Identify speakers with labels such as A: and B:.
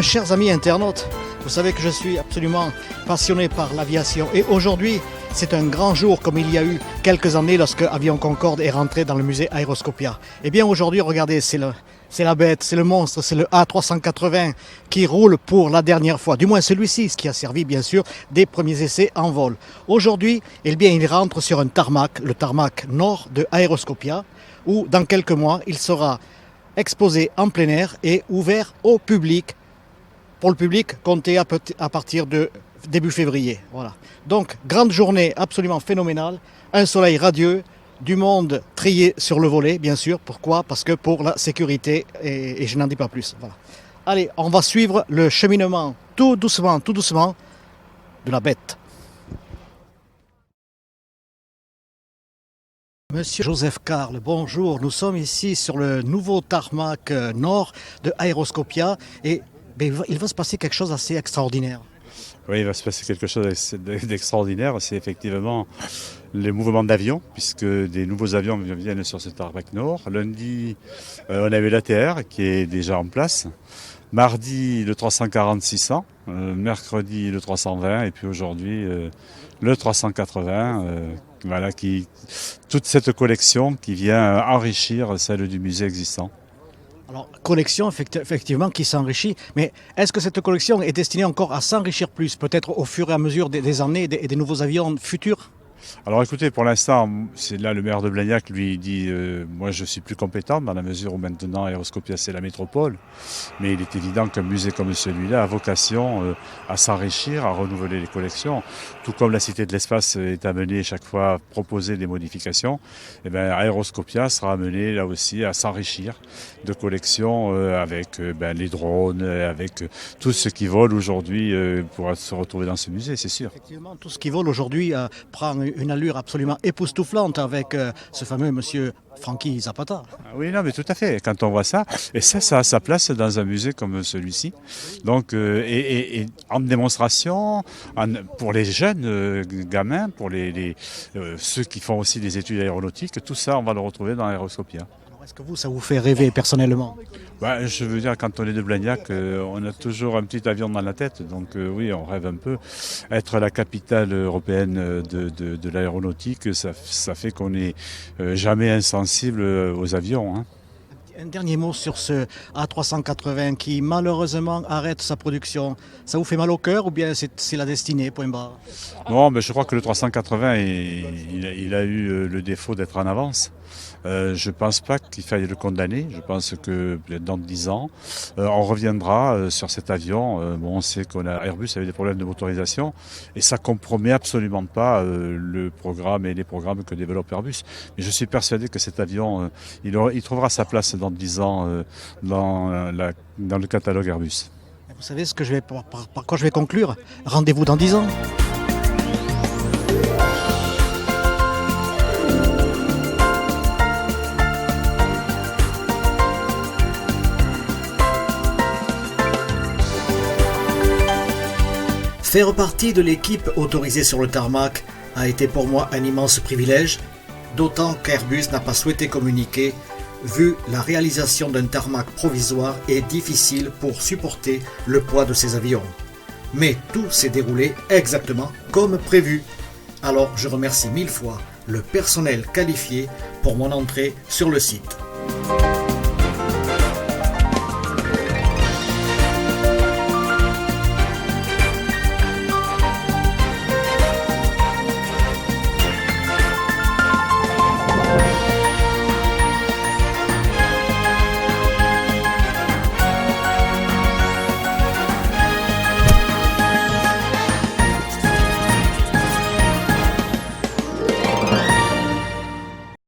A: Chers amis internautes, vous savez que je suis absolument passionné par l'aviation et aujourd'hui c'est un grand jour comme il y a eu quelques années lorsque Avion Concorde est rentré dans le musée Aeroscopia. Et bien aujourd'hui, regardez, c'est la bête, c'est le monstre, c'est le A380 qui roule pour la dernière fois. Du moins celui-ci, ce qui a servi bien sûr des premiers essais en vol. Aujourd'hui, eh bien, il rentre sur un tarmac, le tarmac nord de Aeroscopia, où dans quelques mois, il sera exposé en plein air et ouvert au public. Pour le public, comptez à partir de début février. Voilà. Donc, grande journée absolument phénoménale, un soleil radieux, du monde trié sur le volet, bien sûr. Pourquoi ? Parce que pour la sécurité, et je n'en dis pas plus. Voilà. Allez, on va suivre le cheminement tout doucement, de la bête. Monsieur Joseph Carle, bonjour. Nous sommes ici sur le nouveau tarmac nord de Aeroscopia et il va se passer quelque chose d'assez extraordinaire.
B: Oui, il va se passer quelque chose d'extraordinaire. C'est effectivement les mouvements d'avions, puisque des nouveaux avions viennent sur ce tarmac nord. Lundi, on avait l'ATR qui est déjà en place. Mardi, le 340-600. Mercredi, le 320. Et puis aujourd'hui, le 380. Voilà, toute cette collection qui vient enrichir celle du musée existant.
A: Alors, collection effectivement qui s'enrichit, mais est-ce que cette collection est destinée encore à s'enrichir plus, peut-être au fur et à mesure des années et des nouveaux avions futurs ?
B: Alors écoutez, pour l'instant, c'est là le maire de Blagnac lui dit moi je suis plus compétent dans la mesure où maintenant Aeroscopia c'est la métropole, mais il est évident qu'un musée comme celui-là a vocation à s'enrichir, à renouveler les collections, tout comme la Cité de l'Espace est amenée chaque fois à proposer des modifications, et bien Aeroscopia sera amené là aussi à s'enrichir de collections avec les drones, avec tout ce qui vole aujourd'hui pourra se retrouver dans ce musée, c'est sûr.
A: Effectivement, tout ce qui vole aujourd'hui prend une allure absolument époustouflante avec ce fameux monsieur Frankie Zapata.
B: Oui, non, mais tout à fait. Quand on voit ça, et ça a sa place dans un musée comme celui-ci. Donc, et en démonstration, pour les jeunes gamins, pour ceux qui font aussi des études aéronautiques, tout ça, on va le retrouver dans Aeroscopia.
A: Est-ce que ça vous fait rêver personnellement ?
B: Je veux dire, quand on est de Blagnac, on a toujours un petit avion dans la tête. Donc oui, on rêve un peu. Être la capitale européenne de l'aéronautique, ça fait qu'on n'est jamais insensible aux avions. Hein.
A: Un dernier mot sur ce A380 qui malheureusement arrête sa production. Ça vous fait mal au cœur ou bien c'est la destinée, point barre ?
B: Non, mais je crois que le 380, il a eu le défaut d'être en avance. Je ne pense pas qu'il faille le condamner. Je pense que dans 10 ans, on reviendra sur cet avion. On sait qu'on a Airbus avait des problèmes de motorisation et ça compromet absolument pas le programme et les programmes que développe Airbus. Mais je suis persuadé que cet avion, il trouvera sa place dans 10 ans dans le catalogue Airbus.
A: Vous savez par quoi je vais conclure ? Rendez-vous dans 10 ans. Faire partie de l'équipe autorisée sur le tarmac a été pour moi un immense privilège, d'autant qu'Airbus n'a pas souhaité communiquer, vu la réalisation d'un tarmac provisoire est difficile pour supporter le poids de ces avions. Mais tout s'est déroulé exactement comme prévu. Alors je remercie 1000 fois le personnel qualifié pour mon entrée sur le site.